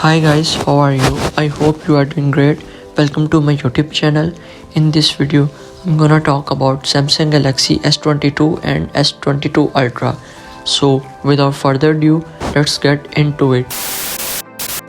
Hi guys, how are you? I hope you are doing great. Welcome to my YouTube channel. In this video, I'm gonna talk about Samsung Galaxy S22 and S22 Ultra. So without further ado, let's get into it.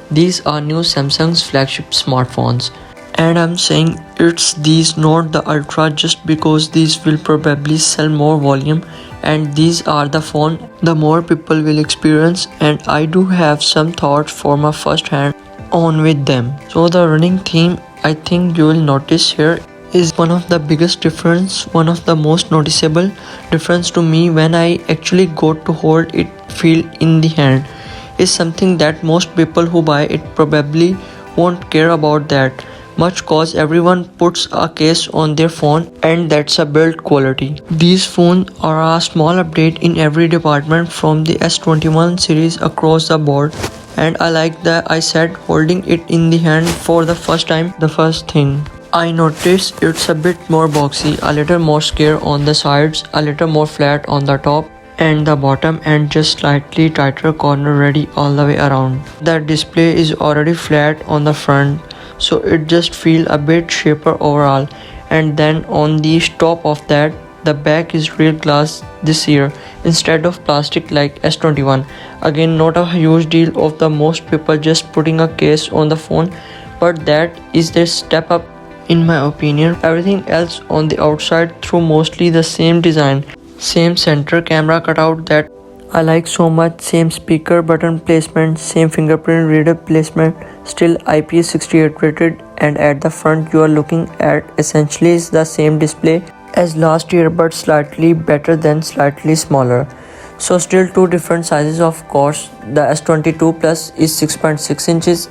These are new Samsung's flagship smartphones. And I'm saying it's these, not the Ultra, just because these will probably sell more volume and these are the phone the more people will experience, and I do have some thoughts for my first hand on with them. So the running theme I think you will notice here is one of the biggest difference, one of the most noticeable difference to me when I actually got to hold it, feel in the hand, is something that most people who buy it probably won't care about that much cause everyone puts a case on their phone and that's a build quality. These phones are a small update in every department from the S21 series across the board, and I like that I said holding it in the hand for the first time. The first thing I noticed, it's a bit more boxy, a little more square on the sides, a little more flat on the top and the bottom, and just slightly tighter corner ready all the way around. The display is already flat on the front, so it just feel a bit shaper overall, and then on the top of that, the back is real glass this year instead of plastic like S21. Again, not a huge deal of the most people just putting a case on the phone, but that is their step up in my opinion. Everything else on the outside through mostly the same design, same center camera cutout that I like so much, same speaker button placement, same fingerprint reader placement, still IP68 rated, and at the front you are looking at essentially is the same display as last year but slightly better than slightly smaller. So still two different sizes of course. The S22 Plus is 6.6 inches.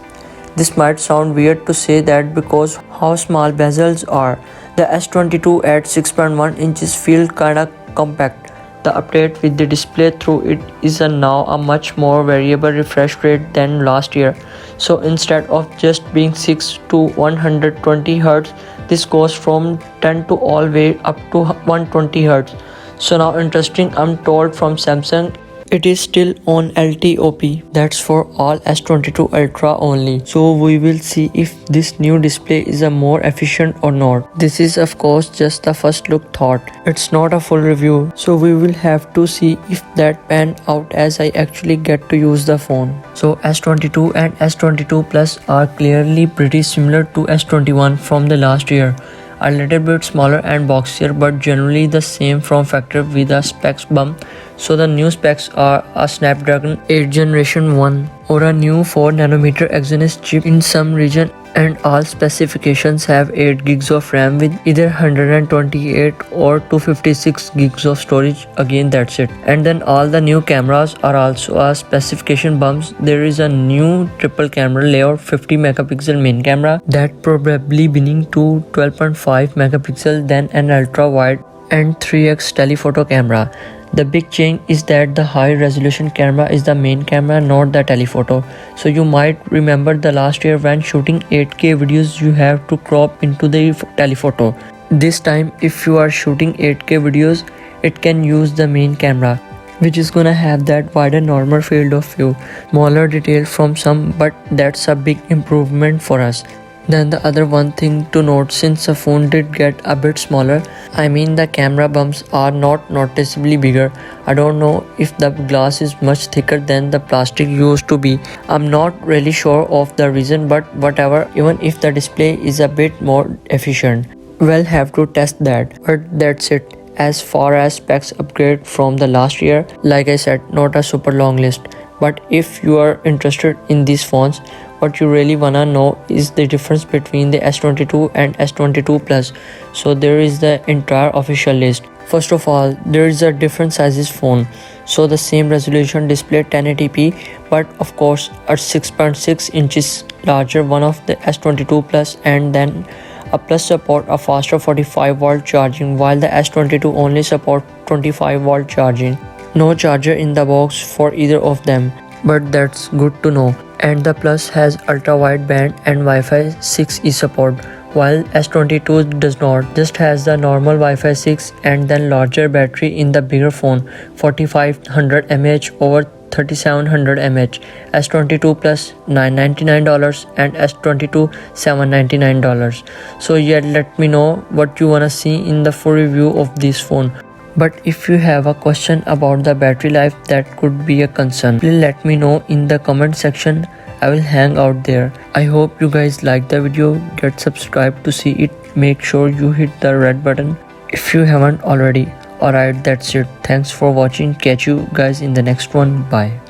This might sound weird to say that because how small bezels are. The S22 at 6.1 inches feel kinda compact. The update with the display through it is now a much more variable refresh rate than last year. So instead of just being 6 to 120 Hz, this goes from 10 to all way up to 120 Hz. So now interesting, I'm told from Samsung it is still on LTOP, that's for all S22 Ultra only. So we will see if this new display is a more efficient or not. This is of course just the first look thought. It's not a full review, so we will have to see if that pan out as I actually get to use the phone. So S22 and S22 Plus are clearly pretty similar to S21 from the last year. A little bit smaller and boxier, but generally the same form factor with a specs bump. So the new specs are a Snapdragon 8 Generation 1 or a new 4nm Exynos chip in some region, and all specifications have 8 gigs of RAM with either 128 or 256 gigs of storage. Again, that's it. And then all the new cameras are also a specification bumps. There is a new triple camera layout, 50 megapixel main camera that probably beginning to 12.5 megapixel, then an ultra wide and 3x telephoto camera. The big change is that the high resolution camera is the main camera, not the telephoto. So you might remember the last year when shooting 8K videos you have to crop into the telephoto. This time if you are shooting 8K videos, it can use the main camera, which is gonna have that wider normal field of view, smaller detail from some, but that's a big improvement for us. Then the other one thing to note, since the phone did get a bit smaller, I mean the camera bumps are not noticeably bigger. I don't know if the glass is much thicker than the plastic used to be. I'm not really sure of the reason, but whatever, even if the display is a bit more efficient, we'll have to test that. But that's it. As far as specs upgrade from the last year, like I said, not a super long list. But if you are interested in these phones, what you really wanna know is the difference between the S22 and S22 Plus. So there is the entire official list. First of all, there is a different sizes phone. So the same resolution display 1080p, but of course a 6.6 inches larger one of the S22 Plus, and then a Plus support a faster 45-volt charging, while the S22 only support 25-volt charging. No charger in the box for either of them, but that's good to know. And the Plus has ultra wideband and Wi-Fi 6E support, while S22 does not, just has the normal Wi-Fi 6 and then larger battery in the bigger phone, 4500 mAh over 3700 mAh, S22 plus $999 and S22 $799. So yeah, let me know what you wanna see in the full review of this phone. But if you have a question about the battery life that could be a concern, please let me know in the comment section. I will hang out there. I hope you guys like the video. Get subscribed to see it. Make sure you hit the red button if you haven't already. Alright, that's it. Thanks for watching. Catch you guys in the next one. Bye.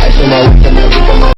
I